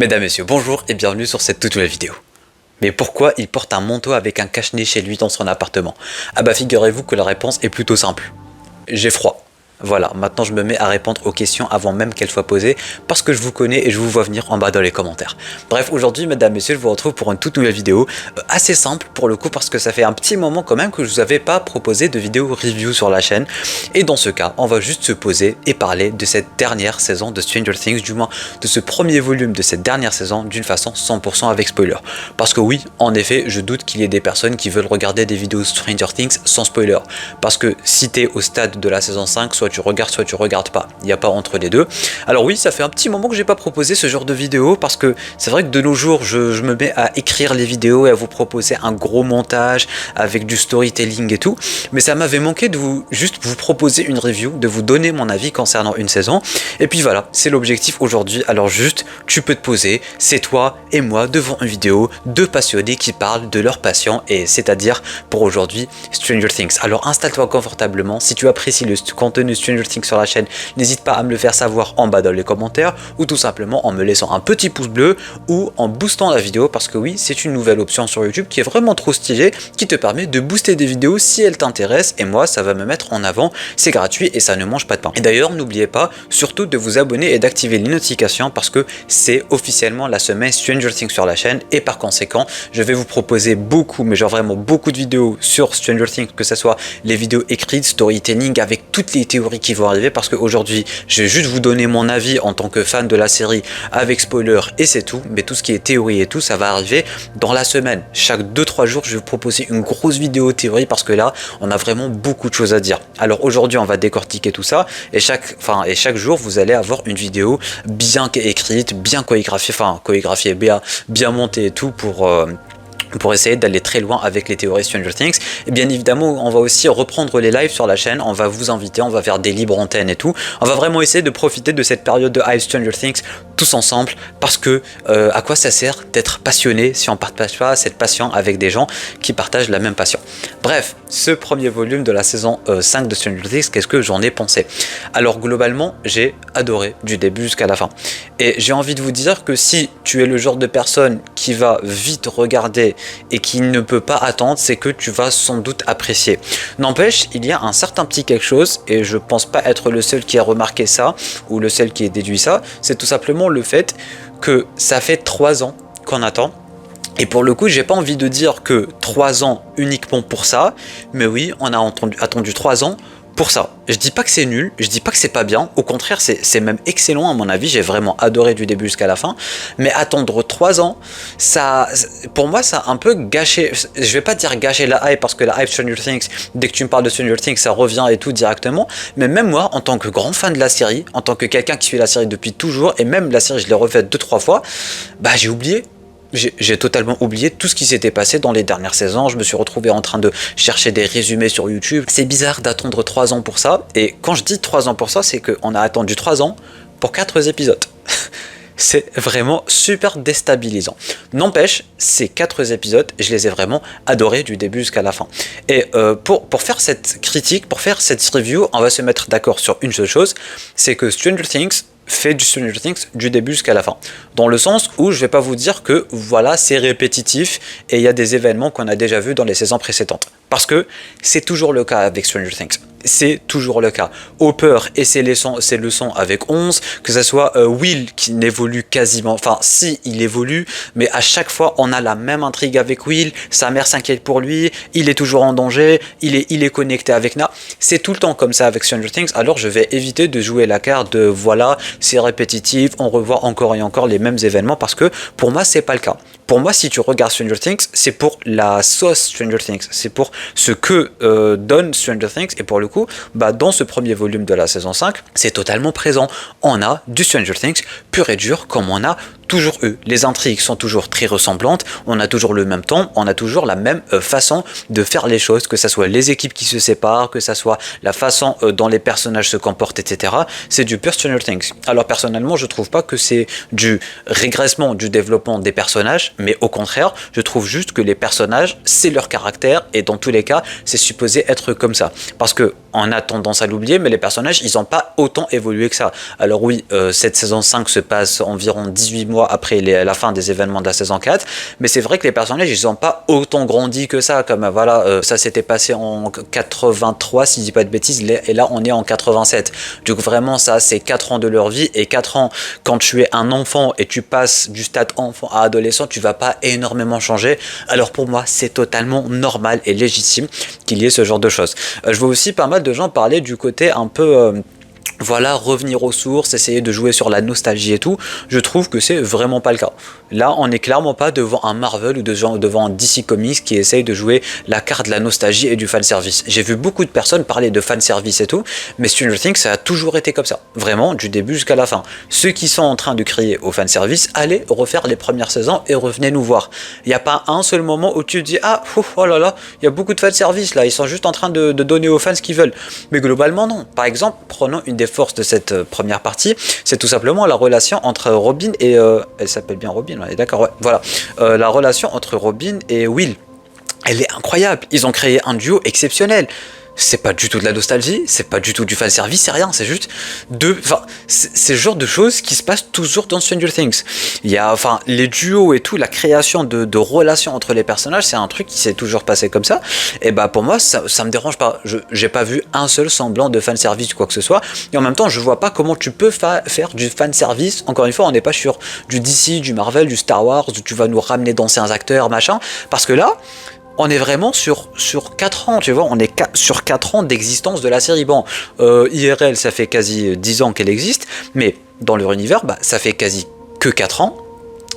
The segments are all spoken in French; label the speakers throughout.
Speaker 1: Mesdames, Messieurs, bonjour et bienvenue sur cette toute nouvelle vidéo. Mais pourquoi il porte un manteau avec un cache-nez chez lui dans son appartement? Ah bah figurez-vous que la réponse est plutôt simple. J'ai froid. Voilà, maintenant je me mets à répondre aux questions avant même qu'elles soient posées parce que je vous connais et je vous vois venir en bas dans les commentaires. Bref, aujourd'hui, mesdames, messieurs, je vous retrouve pour une toute nouvelle vidéo assez simple pour le coup parce que ça fait un petit moment quand même que je vous avais pas proposé de vidéo review sur la chaîne. Et dans ce cas, on va juste se poser et parler de cette dernière saison de Stranger Things, du moins de ce premier volume de cette dernière saison d'une façon 100% avec spoiler. Parce que oui, en effet, je doute qu'il y ait des personnes qui veulent regarder des vidéos Stranger Things sans spoiler. Parce que si tu es au stade de la saison 5, soit tu regardes pas, il n'y a pas entre les deux. Alors oui, ça fait un petit moment que j'ai pas proposé ce genre de vidéo parce que c'est vrai que de nos jours je me mets à écrire les vidéos et à vous proposer un gros montage avec du storytelling et tout, mais ça m'avait manqué de juste vous proposer une review, de vous donner mon avis concernant une saison. Et puis voilà, c'est l'objectif aujourd'hui. Alors juste, tu peux te poser, c'est toi et moi devant une vidéo, deux passionnés qui parlent de leur passion, et c'est-à-dire pour aujourd'hui Stranger Things. Alors installe-toi confortablement, si tu apprécies le contenu Stranger Things sur la chaîne, n'hésite pas à me le faire savoir en bas dans les commentaires ou tout simplement en me laissant un petit pouce bleu ou en boostant la vidéo, parce que oui, c'est une nouvelle option sur YouTube qui est vraiment trop stylée, qui te permet de booster des vidéos si elles t'intéressent, et moi ça va me mettre en avant, c'est gratuit et ça ne mange pas de pain. Et d'ailleurs, n'oubliez pas surtout de vous abonner et d'activer les notifications parce que c'est officiellement la semaine Stranger Things sur la chaîne, et par conséquent je vais vous proposer beaucoup, mais genre vraiment beaucoup de vidéos sur Stranger Things, que ce soit les vidéos écrites, storytelling avec toutes les théories qui vont arriver, parce qu'aujourd'hui je vais juste vous donner mon avis en tant que fan de la série avec spoiler et c'est tout, mais tout ce qui est théorie et tout ça va arriver dans la semaine. Chaque 2-3 jours je vais vous proposer une grosse vidéo théorie parce que là on a vraiment beaucoup de choses à dire. Alors aujourd'hui on va décortiquer tout ça et chaque jour vous allez avoir une vidéo bien écrite, bien chorégraphiée, bien montée et tout pour essayer d'aller très loin avec les théories Stranger Things. Et bien évidemment, on va aussi reprendre les lives sur la chaîne, on va vous inviter, on va faire des libres antennes et tout. On va vraiment essayer de profiter de cette période de hype Stranger Things tous ensemble, parce que à quoi ça sert d'être passionné si on ne partage pas cette passion avec des gens qui partagent la même passion. Bref, ce premier volume de la saison 5 de Stranger Things, qu'est-ce que j'en ai pensé? Alors globalement, j'ai adoré du début jusqu'à la fin. Et j'ai envie de vous dire que si tu es le genre de personne qui va vite regarder et qui ne peut pas attendre, c'est que tu vas sans doute apprécier. N'empêche, il y a un certain petit quelque chose, et je pense pas être le seul qui a remarqué ça ou le seul qui a déduit ça, c'est tout simplement le fait que ça fait 3 ans qu'on attend. Et pour le coup, j'ai pas envie de dire que 3 ans uniquement pour ça, mais oui, on a attendu 3 ans pour ça. Je dis pas que c'est nul, je dis pas que c'est pas bien, au contraire c'est même excellent à mon avis, j'ai vraiment adoré du début jusqu'à la fin, mais attendre 3 ans, ça, pour moi ça a un peu gâché, je vais pas dire gâcher la hype, parce que la hype Stranger Things, dès que tu me parles de Stranger Things ça revient et tout directement, mais même moi en tant que grand fan de la série, en tant que quelqu'un qui suit la série depuis toujours, et même la série je l'ai refaite 2-3 fois, bah j'ai oublié. J'ai totalement oublié tout ce qui s'était passé dans les dernières saisons. Je me suis retrouvé en train de chercher des résumés sur YouTube. C'est bizarre d'attendre 3 ans pour ça. Et quand je dis 3 ans pour ça, c'est qu'on a attendu 3 ans pour 4 épisodes. C'est vraiment super déstabilisant. N'empêche, ces 4 épisodes, je les ai vraiment adorés du début jusqu'à la fin. Et pour faire cette critique, pour faire cette review, on va se mettre d'accord sur une seule chose, c'est que Stranger Things fait du Stranger Things du début jusqu'à la fin. Dans le sens où je vais pas vous dire que voilà, c'est répétitif et il y a des événements qu'on a déjà vus dans les saisons précédentes. Parce que c'est toujours le cas avec Stranger Things. C'est toujours le cas. Hopper et ses leçons avec 11, que ce soit Will qui n'évolue quasiment, enfin si il évolue, mais à chaque fois on a la même intrigue avec Will, sa mère s'inquiète pour lui, il est toujours en danger, il est connecté avec Na, c'est tout le temps comme ça avec Stranger Things. Alors je vais éviter de jouer la carte de voilà, c'est répétitif, on revoit encore et encore les mêmes événements, parce que pour moi c'est pas le cas. Pour moi, si tu regardes Stranger Things, c'est pour la sauce Stranger Things, c'est pour ce que donne Stranger Things, et pour le coup, bah, dans ce premier volume de la saison 5, c'est totalement présent. On a du Stranger Things pur et dur comme on a toujours eu. Les intrigues sont toujours très ressemblantes, on a toujours le même ton, on a toujours la même façon de faire les choses, que ce soit les équipes qui se séparent, que ce soit la façon dont les personnages se comportent, etc. C'est du pur Stranger Things. Alors personnellement, je trouve pas que c'est du régressement du développement des personnages, mais au contraire, je trouve juste que les personnages, c'est leur caractère, et dans tous les cas, c'est supposé être comme ça. Parce que on a tendance à l'oublier, mais les personnages, ils n'ont pas autant évolué que ça. Alors oui, cette saison 5 se passe environ 18 mois après la fin des événements de la saison 4, mais c'est vrai que les personnages, ils n'ont pas autant grandi que ça. Comme voilà, ça s'était passé en 83, si je dis pas de bêtises, et là on est en 87. Donc vraiment, ça, c'est 4 ans de leur vie, et 4 ans, quand tu es un enfant et tu passes du stade enfant à adolescent, tu vas pas énormément changer. Alors pour moi, c'est totalement normal et légitime qu'il y ait ce genre de choses. Je vois aussi pas mal de gens parler du côté un peu voilà, revenir aux sources, essayer de jouer sur la nostalgie et tout. Je trouve que c'est vraiment pas le cas. Là, on n'est clairement pas devant un Marvel ou devant un DC Comics qui essaye de jouer la carte de la nostalgie et du fanservice. J'ai vu beaucoup de personnes parler de fanservice et tout, mais Stranger Things, ça a toujours été comme ça. Vraiment, du début jusqu'à la fin. Ceux qui sont en train de crier au fanservice, allez refaire les premières saisons et revenez nous voir. Il n'y a pas un seul moment où tu te dis, ah, oh là là, il y a beaucoup de fanservice là, ils sont juste en train de donner aux fans ce qu'ils veulent. Mais globalement, non. Par exemple, prenons une des forces de cette première partie, c'est tout simplement la relation entre Robin et... elle s'appelle bien Robin, on est d'accord, ouais, voilà. La relation entre Robin et Will, elle est incroyable. Ils ont créé un duo exceptionnel. C'est pas du tout de la nostalgie, c'est pas du tout du fanservice, c'est rien, c'est juste c'est le genre de choses qui se passent toujours dans Stranger Things. Il y a, les duos et tout, la création de relations entre les personnages, c'est un truc qui s'est toujours passé comme ça. Et bah, pour moi, ça me dérange pas. J'ai pas vu un seul semblant de fanservice ou quoi que ce soit. Et en même temps, je vois pas comment tu peux faire du fanservice. Encore une fois, on n'est pas sur du DC, du Marvel, du Star Wars, où tu vas nous ramener d'anciens acteurs, machin. Parce que là, on est vraiment sur 4 ans, tu vois, on est sur 4 ans d'existence de la série. Bon, IRL, ça fait quasi 10 ans qu'elle existe, mais dans leur univers, bah, ça fait quasi que 4 ans.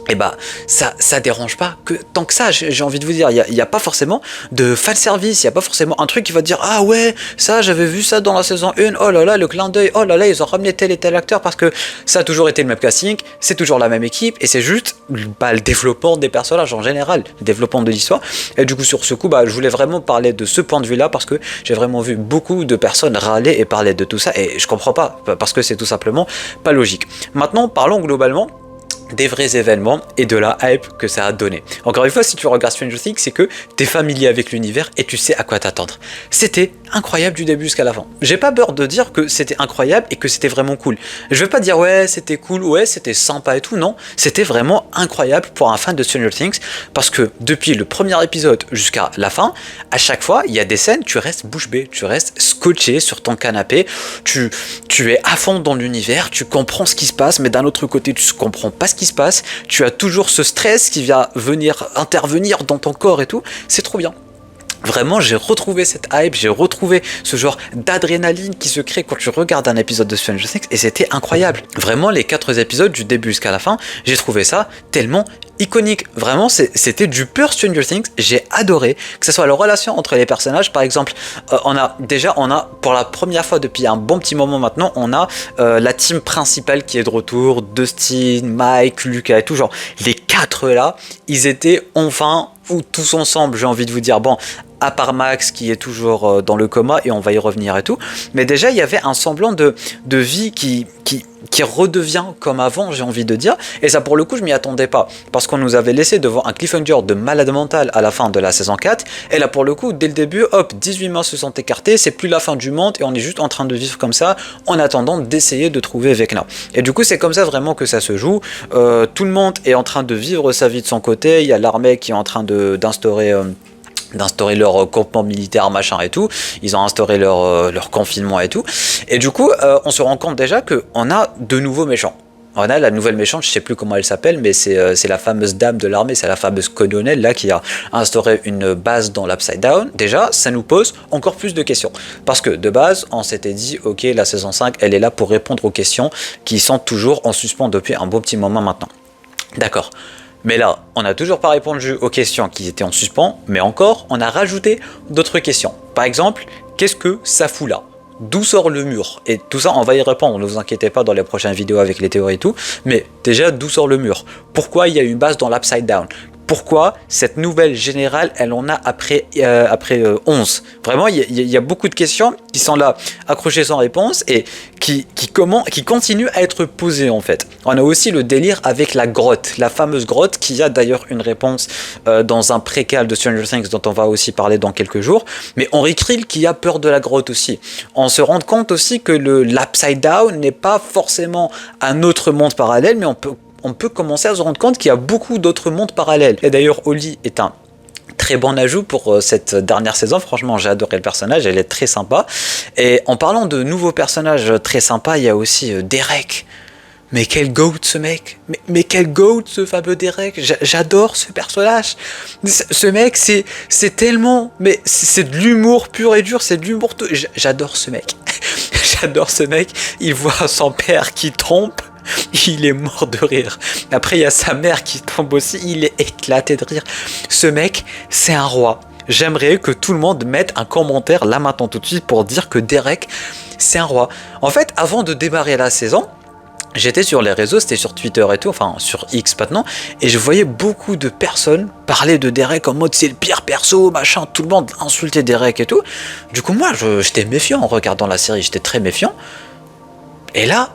Speaker 1: Et bah ça dérange pas que tant que ça, j'ai envie de vous dire, il y a pas forcément de fanservice, il y a pas forcément un truc qui va dire ah ouais, ça j'avais vu ça dans la saison 1, oh là là, le clin d'œil, oh là là, ils ont ramené tel et tel acteur parce que ça a toujours été le même casting, c'est toujours la même équipe, et c'est juste le développement des personnages en général, le développement de l'histoire. Et du coup sur ce coup, bah, je voulais vraiment parler de ce point de vue là parce que j'ai vraiment vu beaucoup de personnes râler et parler de tout ça, et je comprends pas, parce que c'est tout simplement pas logique. Maintenant, parlons globalement des vrais événements et de la hype que ça a donné. Encore une fois, si tu regardes Stranger Things, c'est que tu es familier avec l'univers et tu sais à quoi t'attendre. C'était incroyable du début jusqu'à la fin. J'ai pas peur de dire que c'était incroyable et que c'était vraiment cool. Je vais pas dire ouais, c'était cool, ouais, c'était sympa et tout, non. C'était vraiment incroyable pour un fan de Stranger Things parce que depuis le premier épisode jusqu'à la fin, à chaque fois, il y a des scènes, tu restes bouche bée, tu restes scotché sur ton canapé, tu es à fond dans l'univers, tu comprends ce qui se passe, mais d'un autre côté, tu comprends pas ce qui se passe, tu as toujours ce stress qui vient venir intervenir dans ton corps et tout, c'est trop bien. Vraiment, j'ai retrouvé cette hype, j'ai retrouvé ce genre d'adrénaline qui se crée quand tu regardes un épisode de Stranger Things et c'était incroyable. Vraiment, les 4 épisodes du début jusqu'à la fin, j'ai trouvé ça tellement iconique. Vraiment, c'était du pur Stranger Things. J'ai adoré que ce soit la relation entre les personnages. Par exemple, on a pour la première fois depuis un bon petit moment maintenant, on a la team principale qui est de retour, Dustin, Mike, Lucas et tout. Genre, les 4 là, ils étaient enfin ou tous ensemble, j'ai envie de vous dire. Bon, à part Max qui est toujours dans le coma et on va y revenir et tout, mais déjà il y avait un semblant de vie qui redevient comme avant, j'ai envie de dire, et ça pour le coup je m'y attendais pas, parce qu'on nous avait laissé devant un cliffhanger de malade mental à la fin de la saison 4, et là pour le coup dès le début, hop, 18 mois se sont écartés, c'est plus la fin du monde et on est juste en train de vivre comme ça en attendant d'essayer de trouver Vecna. Et du coup c'est comme ça vraiment que ça se joue, tout le monde est en train de vivre sa vie de son côté, il y a l'armée qui est en train d'instaurer leur campement militaire machin et tout, ils ont instauré leur confinement et tout, et du coup on se rend compte déjà qu'on a de nouveaux méchants. On a la nouvelle méchante, je sais plus comment elle s'appelle, mais c'est la fameuse dame de l'armée, c'est la fameuse colonelle là qui a instauré une base dans l'Upside Down. Déjà, ça nous pose encore plus de questions. Parce que de base, on s'était dit, ok, la saison 5, elle est là pour répondre aux questions qui sont toujours en suspens depuis un bon petit moment maintenant. D'accord. Mais là, on n'a toujours pas répondu aux questions qui étaient en suspens, mais encore, on a rajouté d'autres questions. Par exemple, qu'est-ce que ça fout là ? D'où sort le mur? Et tout ça, on va y répondre, ne vous inquiétez pas dans les prochaines vidéos avec les théories et tout, mais déjà, d'où sort le mur? Pourquoi il y a une base dans l'Upside Down? pourquoi cette nouvelle générale, elle en a après 11. Vraiment, il y a beaucoup de questions qui sont là, accrochées sans réponse, et qui continuent à être posées en fait. On a aussi le délire avec la grotte, la fameuse grotte, qui a d'ailleurs une réponse dans un préquel de Stranger Things dont on va aussi parler dans quelques jours. Mais Henry Krill qui a peur de la grotte aussi. On se rend compte aussi que l'Upside Down n'est pas forcément un autre monde parallèle, mais on peut commencer à se rendre compte qu'il y a beaucoup d'autres mondes parallèles. Et d'ailleurs, Holly est un très bon ajout pour cette dernière saison. Franchement, j'ai adoré le personnage, elle est très sympa. Et en parlant de nouveaux personnages très sympas, il y a aussi Derek. Mais quel goat ce mec, mais quel goat ce fameux Derek. J'adore ce personnage. Ce mec, c'est tellement, mais c'est de l'humour pur et dur, c'est de l'humour. J'adore ce mec. J'adore ce mec. Il voit son père qui trompe. Il est mort de rire. Après, il y a sa mère qui tombe aussi. Il est éclaté de rire. Ce mec, c'est un roi. J'aimerais que tout le monde mette un commentaire là maintenant tout de suite pour dire que Derek, c'est un roi. En fait, avant de démarrer la saison, j'étais sur les réseaux, c'était sur Twitter et tout, enfin sur X maintenant, et je voyais beaucoup de personnes parler de Derek en mode c'est le pire perso, machin, tout le monde insultait Derek et tout. Du coup, moi, j'étais méfiant en regardant la série, j'étais très méfiant. Et là,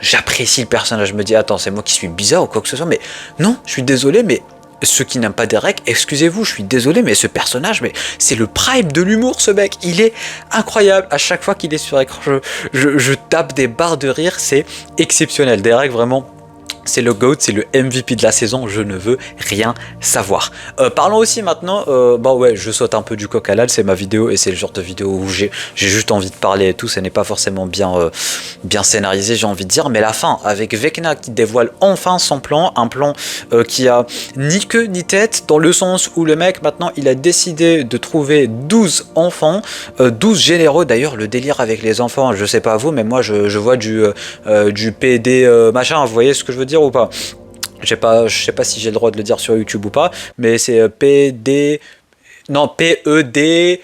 Speaker 1: j'apprécie le personnage, je me dis attends, c'est moi qui suis bizarre ou quoi que ce soit, mais non, je suis désolé, mais ceux qui n'aiment pas Derek, excusez-vous, je suis désolé, mais ce personnage, mais c'est le prime de l'humour, ce mec, il est incroyable. À chaque fois qu'il est sur écran, je tape des barres de rire, c'est exceptionnel. Derek, vraiment, c'est le GOAT, c'est le MVP de la saison, je ne veux rien savoir. Parlons aussi maintenant, je saute un peu du coq à l'âne, c'est ma vidéo et c'est le genre de vidéo où j'ai juste envie de parler et tout, ce n'est pas forcément bien scénarisé, j'ai envie de dire, mais la fin, avec Vecna qui dévoile enfin son plan, un plan qui a ni queue ni tête, dans le sens où le mec maintenant il a décidé de trouver 12 enfants, 12 généraux, d'ailleurs le délire avec les enfants, je sais pas vous, mais moi je vois du PD machin, vous voyez ce que je veux dire ou pas? Je sais pas si j'ai le droit de le dire sur YouTube ou pas, mais c'est PD, non PED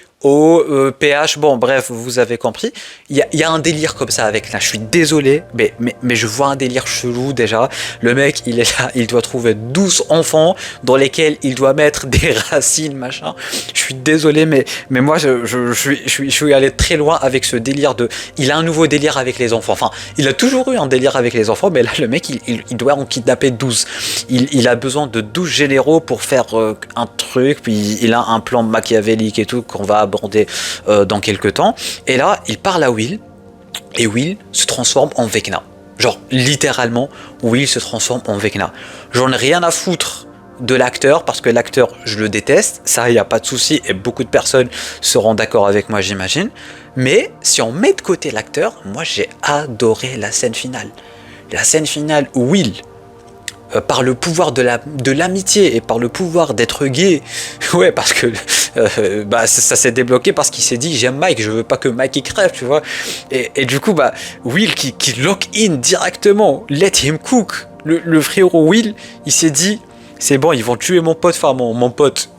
Speaker 1: PH, bon bref, vous avez compris. Il y a un délire comme ça avec là, je suis désolé, mais je vois un délire chelou déjà. Le mec, il est là, il doit trouver 12 enfants dans lesquels il doit mettre des racines, machin. Je suis désolé, mais moi, je suis allé très loin avec ce délire de... Il a un nouveau délire avec les enfants. Enfin, il a toujours eu un délire avec les enfants, mais là, le mec, il doit en kidnapper 12. Il a besoin de 12 généraux pour faire un truc, puis il a un plan machiavélique et tout qu'on va aborder dans quelques temps. Et là, il parle à Will, et Will se transforme en Vecna. Genre, littéralement, Will se transforme en Vecna. J'en ai rien à foutre de l'acteur, parce que l'acteur, je le déteste, ça, il n'y a pas de souci, et beaucoup de personnes seront d'accord avec moi, j'imagine. Mais, si on met de côté l'acteur, moi, j'ai adoré la scène finale. La scène finale où Will, par le pouvoir de l'amitié et par le pouvoir d'être gay, ouais, parce que ça s'est débloqué parce qu'il s'est dit j'aime Mike, je veux pas que Mike il crève, tu vois, et du coup Will qui lock in directement, let him cook, le frérot Will, il s'est dit c'est bon, ils vont tuer mon pote, enfin mon pote,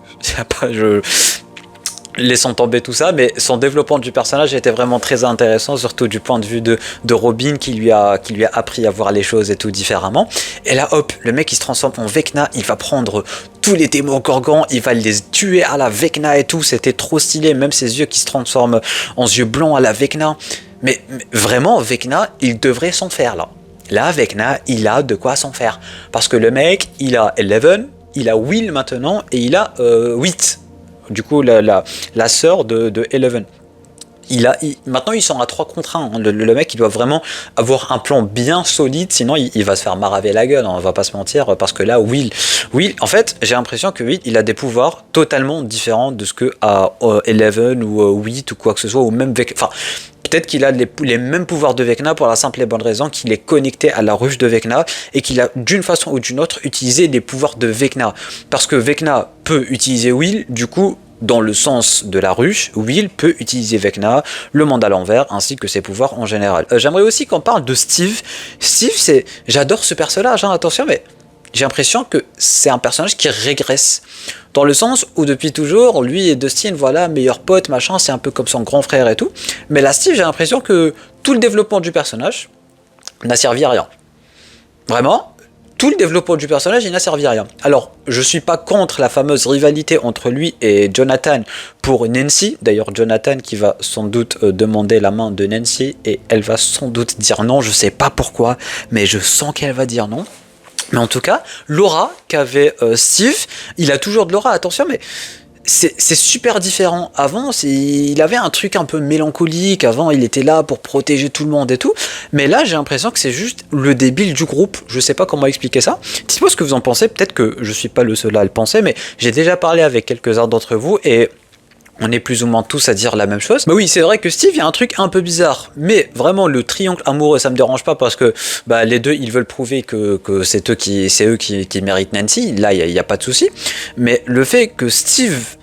Speaker 1: laissant tomber tout ça, mais son développement du personnage était vraiment très intéressant, surtout du point de vue de Robin qui lui a appris à voir les choses et tout différemment. Et là hop, le mec il se transforme en Vecna, il va prendre tous les Démogorgons, il va les tuer à la Vecna et tout, c'était trop stylé, même ses yeux qui se transforment en yeux blancs à la Vecna. Mais vraiment, Vecna, il devrait s'en faire là. Là, Vecna, il a de quoi s'en faire. Parce que le mec, il a Eleven, il a Will maintenant, et il a 8. Du coup, la sœur de Eleven. Maintenant, ils sont à 3 contre 1. Le mec, il doit vraiment avoir un plan bien solide, sinon il va se faire maraver la gueule, on va pas se mentir, parce que là, Will, en fait, j'ai l'impression que Will, il a des pouvoirs totalement différents de ce que a Eleven ou 8 ou quoi que ce soit, ou même Vecna. Enfin, peut-être qu'il a les mêmes pouvoirs de Vecna pour la simple et bonne raison qu'il est connecté à la ruche de Vecna et qu'il a d'une façon ou d'une autre utilisé les pouvoirs de Vecna. Parce que Vecna peut utiliser Will, du coup, dans le sens de la ruche, Will peut utiliser Vecna, le monde à l'envers, ainsi que ses pouvoirs en général. J'aimerais aussi qu'on parle de Steve. Steve, j'adore ce personnage, hein, attention, mais j'ai l'impression que c'est un personnage qui régresse. Dans le sens où depuis toujours, lui et Dustin, voilà, meilleurs potes, machin, c'est un peu comme son grand frère et tout. Mais là, Steve, j'ai l'impression que tout le développement du personnage n'a servi à rien. Vraiment, tout le développement du personnage, il n'a servi à rien. Alors, je suis pas contre la fameuse rivalité entre lui et Jonathan pour Nancy. D'ailleurs, Jonathan qui va sans doute demander la main de Nancy et elle va sans doute dire non. Je sais pas pourquoi, mais je sens qu'elle va dire non. Mais en tout cas, l'aura qu'avait Steve, il a toujours de l'aura, attention, mais c'est super différent. Avant, il avait un truc un peu mélancolique. Avant, il était là pour protéger tout le monde et tout. Mais là, j'ai l'impression que c'est juste le débile du groupe. Je sais pas comment expliquer ça. Dites-moi ce que vous en pensez. Peut-être que je suis pas le seul à le penser, mais j'ai déjà parlé avec quelques-uns d'entre vous et on est plus ou moins tous à dire la même chose. Bah oui, c'est vrai que Steve, il y a un truc un peu bizarre. Mais vraiment, le triangle amoureux, ça me dérange pas parce que bah, les deux, ils veulent prouver que c'est eux qui méritent Nancy. Là, il n'y a pas de souci. Mais le fait que Steve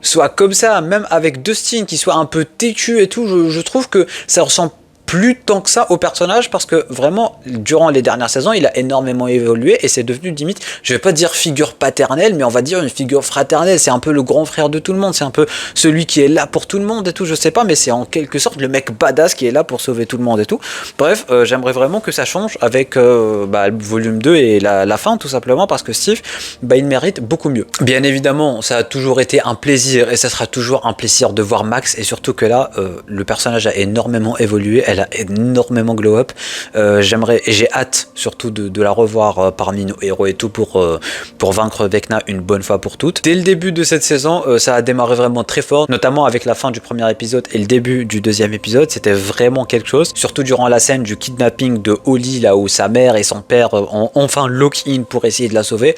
Speaker 1: soit comme ça, même avec Dustin, qui soit un peu têtu et tout, je trouve que ça ressemble plus tant que ça au personnage parce que vraiment durant les dernières saisons il a énormément évolué et c'est devenu limite, je vais pas dire figure paternelle, mais on va dire une figure fraternelle. C'est un peu le grand frère de tout le monde, c'est un peu celui qui est là pour tout le monde et tout, je sais pas, mais c'est en quelque sorte le mec badass qui est là pour sauver tout le monde et tout. Bref, j'aimerais vraiment que ça change avec le volume 2 et la fin, tout simplement parce que Steve, il mérite beaucoup mieux. Bien évidemment, ça a toujours été un plaisir et ça sera toujours un plaisir de voir Max, et surtout que là le personnage a énormément évolué, elle a énormément glow up. J'aimerais et j'ai hâte surtout de la revoir parmi nos héros et tout pour vaincre Vecna une bonne fois pour toutes. Dès le début de cette saison, ça a démarré vraiment très fort, notamment avec la fin du premier épisode et le début du deuxième épisode. C'était vraiment quelque chose, surtout durant la scène du kidnapping de Holly, là où sa mère et son père ont enfin lock-in pour essayer de la sauver.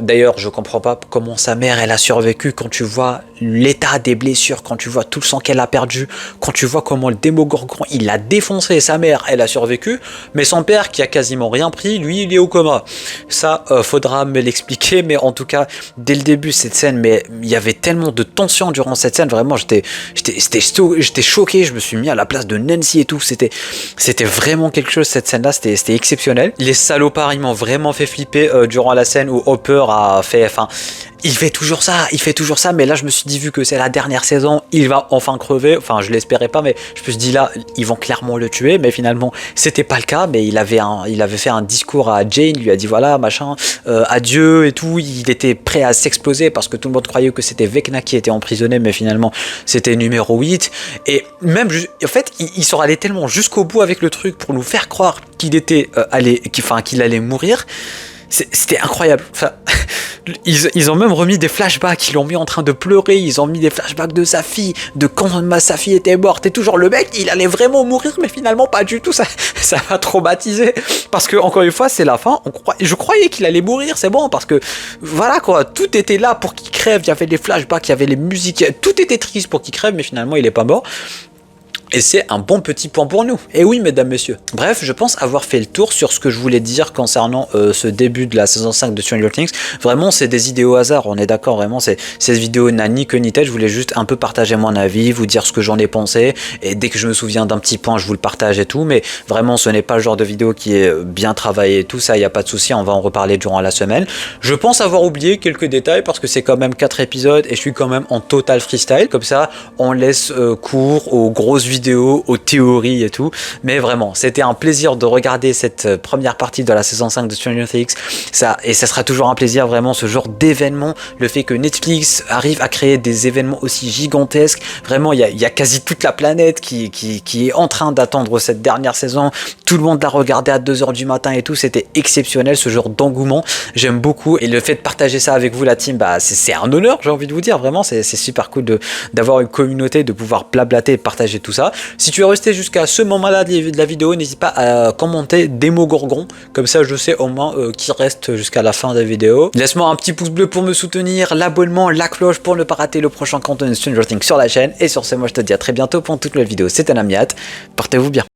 Speaker 1: D'ailleurs, je comprends pas comment sa mère elle a survécu quand tu vois l'état des blessures, quand tu vois tout le sang qu'elle a perdu, quand tu vois comment le Démogorgon il l'a défoncé. Sa mère elle a survécu, mais son père qui a quasiment rien pris, lui il est au coma. Ça faudra me l'expliquer, mais en tout cas dès le début cette scène, mais il y avait tellement de tension durant cette scène, vraiment j'étais choqué, je me suis mis à la place de Nancy et tout, c'était vraiment quelque chose cette scène là, c'était exceptionnel. Les salopards ils m'ont vraiment fait flipper durant la scène où Hopper a fait, enfin il fait toujours ça, mais là je me suis dit, vu que c'est la dernière saison, il va enfin crever, enfin je l'espérais pas, mais je me suis dit là, ils vont clairement le tuer, mais finalement c'était pas le cas. Mais il avait fait un discours à Jane, lui a dit voilà machin, adieu et tout, il était prêt à s'exploser parce que tout le monde croyait que c'était Vecna qui était emprisonné, mais finalement c'était numéro 8, et même en fait ils sont allés tellement jusqu'au bout avec le truc pour nous faire croire qu'il était qu'il allait mourir. C'était incroyable. Enfin, ils ont même remis des flashbacks, ils l'ont mis en train de pleurer, ils ont mis des flashbacks de sa fille, de quand sa fille était morte et tout, genre le mec il allait vraiment mourir, mais finalement pas du tout. Ça m'a traumatisé parce que encore une fois c'est la fin, je croyais qu'il allait mourir, c'est bon, parce que voilà quoi, tout était là pour qu'il crève, il y avait des flashbacks, il y avait les musiques, tout était triste pour qu'il crève, mais finalement il est pas mort. Et c'est un bon petit point pour nous. Et oui, mesdames, messieurs. Bref, je pense avoir fait le tour sur ce que je voulais dire concernant ce début de la saison 5 de Stranger Things. Vraiment, c'est des idées au hasard, on est d'accord, vraiment. Cette vidéo n'a ni queue ni tête. Je voulais juste un peu partager mon avis, vous dire ce que j'en ai pensé. Et dès que je me souviens d'un petit point, je vous le partage et tout. Mais vraiment, ce n'est pas le genre de vidéo qui est bien travaillé et tout. Ça, il n'y a pas de souci, on va en reparler durant la semaine. Je pense avoir oublié quelques détails parce que c'est quand même 4 épisodes et je suis quand même en total freestyle. Comme ça, on laisse cours aux grosses vidéos, aux théories et tout. Mais vraiment, c'était un plaisir de regarder cette première partie de la saison 5 de Stranger Things. Et ça sera toujours un plaisir, vraiment, ce genre d'événement. Le fait que Netflix arrive à créer des événements aussi gigantesques. Vraiment, il y a quasi toute la planète qui est en train d'attendre cette dernière saison. Tout le monde l'a regardé à 2h du matin et tout. C'était exceptionnel, ce genre d'engouement. J'aime beaucoup. Et le fait de partager ça avec vous, la team, c'est un honneur, j'ai envie de vous dire. Vraiment, c'est super cool d'avoir une communauté, de pouvoir blablater et partager tout ça. Si tu es resté jusqu'à ce moment-là de la vidéo, n'hésite pas à commenter Démogorgon, comme ça je sais au moins qui reste jusqu'à la fin de la vidéo. Laisse-moi un petit pouce bleu pour me soutenir, l'abonnement, la cloche pour ne pas rater le prochain contenu de Stranger Things sur la chaîne. Et sur ce, moi je te dis à très bientôt pour une toute nouvelle vidéo. C'était Namiat, portez-vous bien.